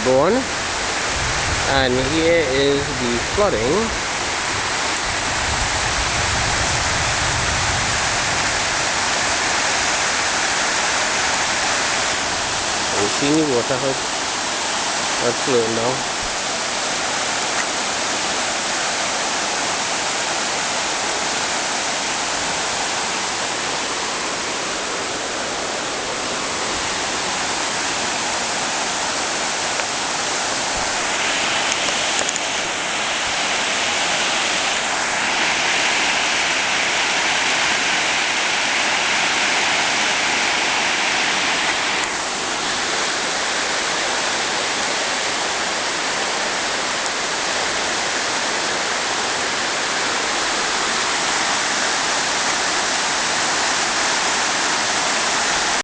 born, and here is the flooding. You see the water how it's flowing now.